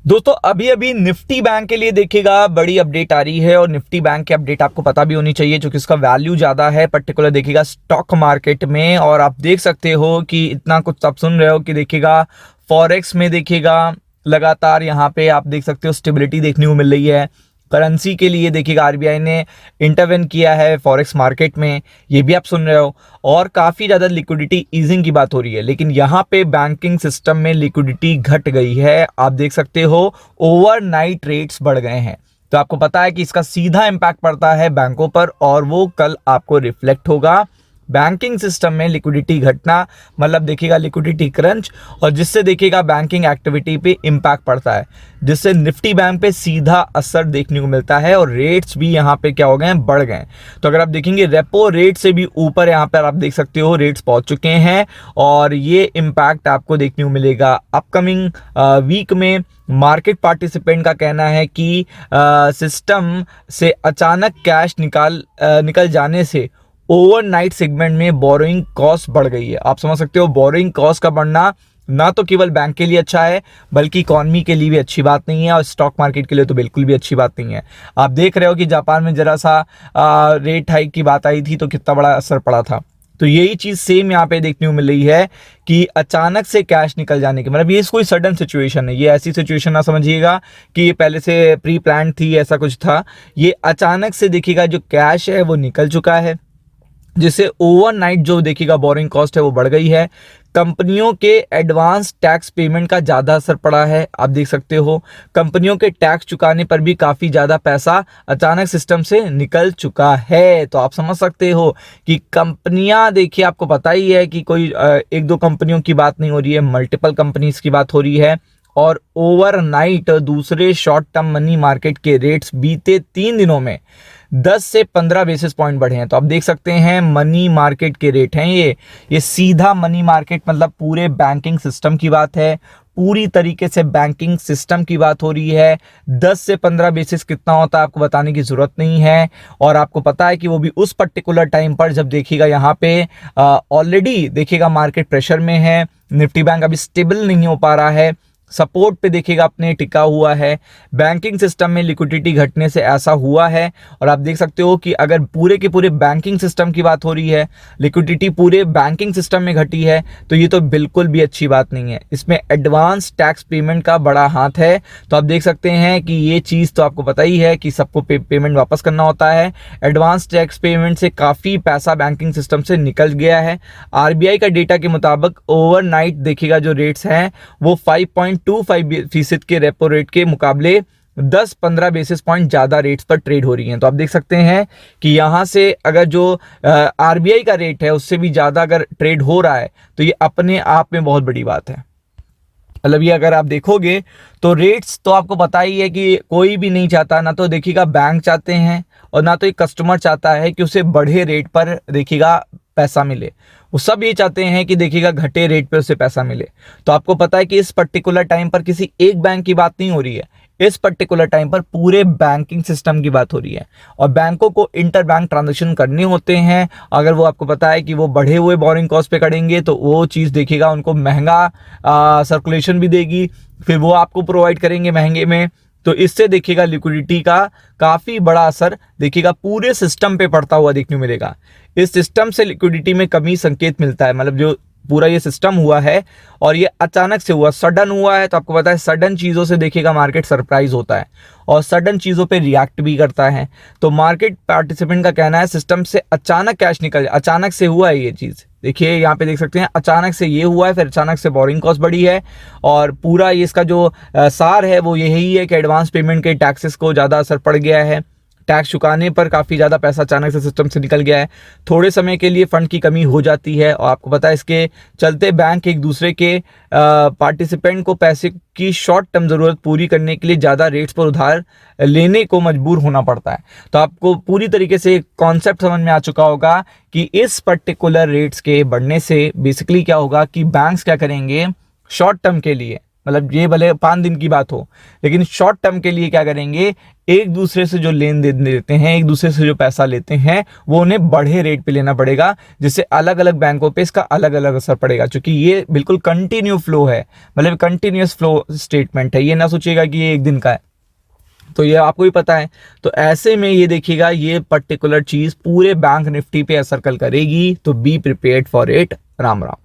दोस्तों अभी अभी निफ्टी बैंक के लिए देखिएगा बड़ी अपडेट आ रही है और निफ्टी बैंक की अपडेट आपको पता भी होनी चाहिए क्योंकि इसका वैल्यू ज़्यादा है पर्टिकुलर देखिएगा स्टॉक मार्केट में। और आप देख सकते हो कि इतना कुछ आप सुन रहे हो कि देखिएगा फॉरेक्स में देखिएगा लगातार यहाँ पे आप देख सकते हो स्टेबिलिटी देखने को मिल रही है। करेंसी के लिए देखिएगा आरबीआई ने इंटरवेन किया है फॉरेक्स मार्केट में, ये भी आप सुन रहे हो। और काफ़ी ज़्यादा लिक्विडिटी ईजिंग की बात हो रही है, लेकिन यहाँ पे बैंकिंग सिस्टम में लिक्विडिटी घट गई है। आप देख सकते हो ओवरनाइट रेट्स बढ़ गए हैं। तो आपको पता है कि इसका सीधा इम्पैक्ट पड़ता है बैंकों पर और वो कल आपको रिफ्लेक्ट होगा। बैंकिंग सिस्टम में लिक्विडिटी घटना मतलब देखिएगा लिक्विडिटी क्रंच, और जिससे देखिएगा बैंकिंग एक्टिविटी पे इम्पैक्ट पड़ता है, जिससे निफ्टी बैंक पे सीधा असर देखने को मिलता है और रेट्स भी यहाँ पे क्या हो गए हैं, बढ़ गए। तो अगर आप देखेंगे रेपो रेट से भी ऊपर यहाँ पर आप देख सकते हो रेट्स पहुंच चुके हैं और ये इम्पैक्ट आपको देखने को मिलेगा अपकमिंग वीक में। मार्केट पार्टिसिपेंट का कहना है कि सिस्टम से अचानक कैश निकल जाने से ओवरनाइट सेगमेंट में बोरोइंग कॉस्ट बढ़ गई है। आप समझ सकते हो बोरोइंग कॉस्ट का बढ़ना ना तो केवल बैंक के लिए अच्छा है बल्कि इकॉनमी के लिए भी अच्छी बात नहीं है और स्टॉक मार्केट के लिए तो बिल्कुल भी अच्छी बात नहीं है। आप देख रहे हो कि जापान में जरा सा रेट हाइक की बात आई थी तो कितना बड़ा असर पड़ा था। तो यही चीज़ सेम यहाँ पे देखने को मिल रही है कि अचानक से कैश निकल जाने के मतलब ये कोई सडन सिचुएशन है, ये ऐसी सिचुएशन ना समझिएगा कि ये पहले से प्री प्लान थी, ऐसा कुछ था। ये अचानक से देखिएगा जो कैश है वो निकल चुका है, जिससे ओवरनाइट जो देखिएगा बोरिंग कॉस्ट है वो बढ़ गई है। कंपनियों के एडवांस टैक्स पेमेंट का ज़्यादा असर पड़ा है। आप देख सकते हो कंपनियों के टैक्स चुकाने पर भी काफ़ी ज़्यादा पैसा अचानक सिस्टम से निकल चुका है। तो आप समझ सकते हो कि कंपनियां देखिए, आपको पता ही है कि कोई एक दो कंपनियों की बात नहीं हो रही है, मल्टीपल कंपनीज की बात हो रही है। और ओवरनाइट दूसरे शॉर्ट टर्म मनी मार्केट के रेट्स बीते 3 दिनों में 10 से 15 बेसिस पॉइंट बढ़े हैं। तो आप देख सकते हैं मनी मार्केट के रेट हैं ये सीधा मनी मार्केट मतलब पूरे बैंकिंग सिस्टम की बात है, पूरी तरीके से बैंकिंग सिस्टम की बात हो रही है। 10 से 15 बेसिस कितना होता है आपको बताने की ज़रूरत नहीं है। और आपको पता है कि वो भी उस पर्टिकुलर टाइम पर जब देखिएगा यहाँ पे ऑलरेडी देखिएगा मार्केट प्रेशर में है, निफ्टी बैंक अभी स्टेबल नहीं हो पा रहा है, सपोर्ट पे देखिएगा अपने टिका हुआ है। बैंकिंग सिस्टम में लिक्विडिटी घटने से ऐसा हुआ है। और आप देख सकते हो कि अगर पूरे के पूरे बैंकिंग सिस्टम की बात हो रही है, लिक्विडिटी पूरे बैंकिंग सिस्टम में घटी है, तो ये तो बिल्कुल भी अच्छी बात नहीं है। इसमें एडवांस टैक्स पेमेंट का बड़ा हाथ है। तो आप देख सकते हैं कि ये चीज़ तो आपको पता ही है कि सबको पेमेंट वापस करना होता है। एडवांस टैक्स पेमेंट से काफ़ी पैसा बैंकिंग सिस्टम से निकल गया है। आरबीआई का डेटा के मुताबिक ओवरनाइट देखिएगा जो रेट्स हैं वो 5.25% के रेपो रेट के मुकाबले 10-15 बेसिस पॉइंट ज़्यादा रेट्स पर ट्रेड हो रही हैं। तो आप देख सकते हैं कि यहाँ से अगर जो आरबीआई का रेट है उससे भी ज़्यादा अगर ट्रेड हो रहा है तो ये अपने आप में बहुत बड़ी बात है। मतलब ये अगर आप देखोगे तो रेट्स तो आपको पता ही है कि कोई भी नहीं चाहता, ना तो देखिएगा बैंक चाहते हैं और ना तो एक कस्टमर चाहता है कि उसे बढ़े रेट पर देखिएगा पैसा मिले। वो सब ये चाहते हैं कि देखिएगा घटे रेट पर उसे पैसा मिले। तो आपको पता है कि इस पर्टिकुलर टाइम पर किसी एक बैंक की बात नहीं हो रही है, इस पर्टिकुलर टाइम पर पूरे बैंकिंग सिस्टम की बात हो रही है। और बैंकों को इंटर बैंक ट्रांजेक्शन करने होते हैं। अगर वो आपको पता है कि वो बढ़े हुए बोरिंग कॉस्ट पे करेंगे तो वो चीज़ देखिएगा उनको महंगा सर्कुलेशन भी देगी, फिर वो आपको प्रोवाइड करेंगे महंगे में। तो इससे देखिएगा लिक्विडिटी का काफ़ी बड़ा असर देखिएगा पूरे सिस्टम पे पड़ता हुआ देखने को मिलेगा। इस सिस्टम से लिक्विडिटी में कमी संकेत मिलता है, मतलब जो पूरा ये सिस्टम हुआ है और ये अचानक से हुआ, सडन हुआ है। तो आपको पता है सडन चीज़ों से देखिएगा मार्केट सरप्राइज होता है और सडन चीज़ों पे रिएक्ट भी करता है। तो मार्केट पार्टिसिपेंट का कहना है सिस्टम से अचानक कैश निकल, अचानक से हुआ है ये चीज़। देखिए यहाँ पे देख सकते हैं अचानक से ये हुआ है, फिर अचानक से बोरिंग कॉस्ट बढ़ी है। और पूरा ये इसका जो सार है वो यही है कि एडवांस पेमेंट के टैक्सेस को ज़्यादा असर पड़ गया है। टैक्स चुकाने पर काफ़ी ज़्यादा पैसा अचानक से सिस्टम से निकल गया है। थोड़े समय के लिए फंड की कमी हो जाती है और आपको पता है इसके चलते बैंक एक दूसरे के पार्टिसिपेंट को पैसे की शॉर्ट टर्म ज़रूरत पूरी करने के लिए ज़्यादा रेट्स पर उधार लेने को मजबूर होना पड़ता है। तो आपको पूरी तरीके से कॉन्सेप्ट समझ में आ चुका होगा कि इस पर्टिकुलर रेट्स के बढ़ने से बेसिकली क्या होगा कि बैंक्स क्या करेंगे, शॉर्ट टर्म के लिए मतलब ये भले 5 दिन की बात हो, लेकिन शॉर्ट टर्म के लिए क्या करेंगे, एक दूसरे से जो लेन देन देते हैं, एक दूसरे से जो पैसा लेते हैं, वो उन्हें बढ़े रेट पे लेना पड़ेगा, जिससे अलग अलग बैंकों पे इसका अलग अलग असर पड़ेगा, क्योंकि ये बिल्कुल कंटिन्यू फ्लो है, मतलब कंटिन्यूस फ्लो स्टेटमेंट है, ये ना सोचिएगा कि ये एक दिन का है, तो ये आपको भी पता है। तो ऐसे में ये देखिएगा, ये पर्टिकुलर चीज पूरे बैंक निफ्टी पे असर कल करेगी, तो be prepared for it. Ram Ram.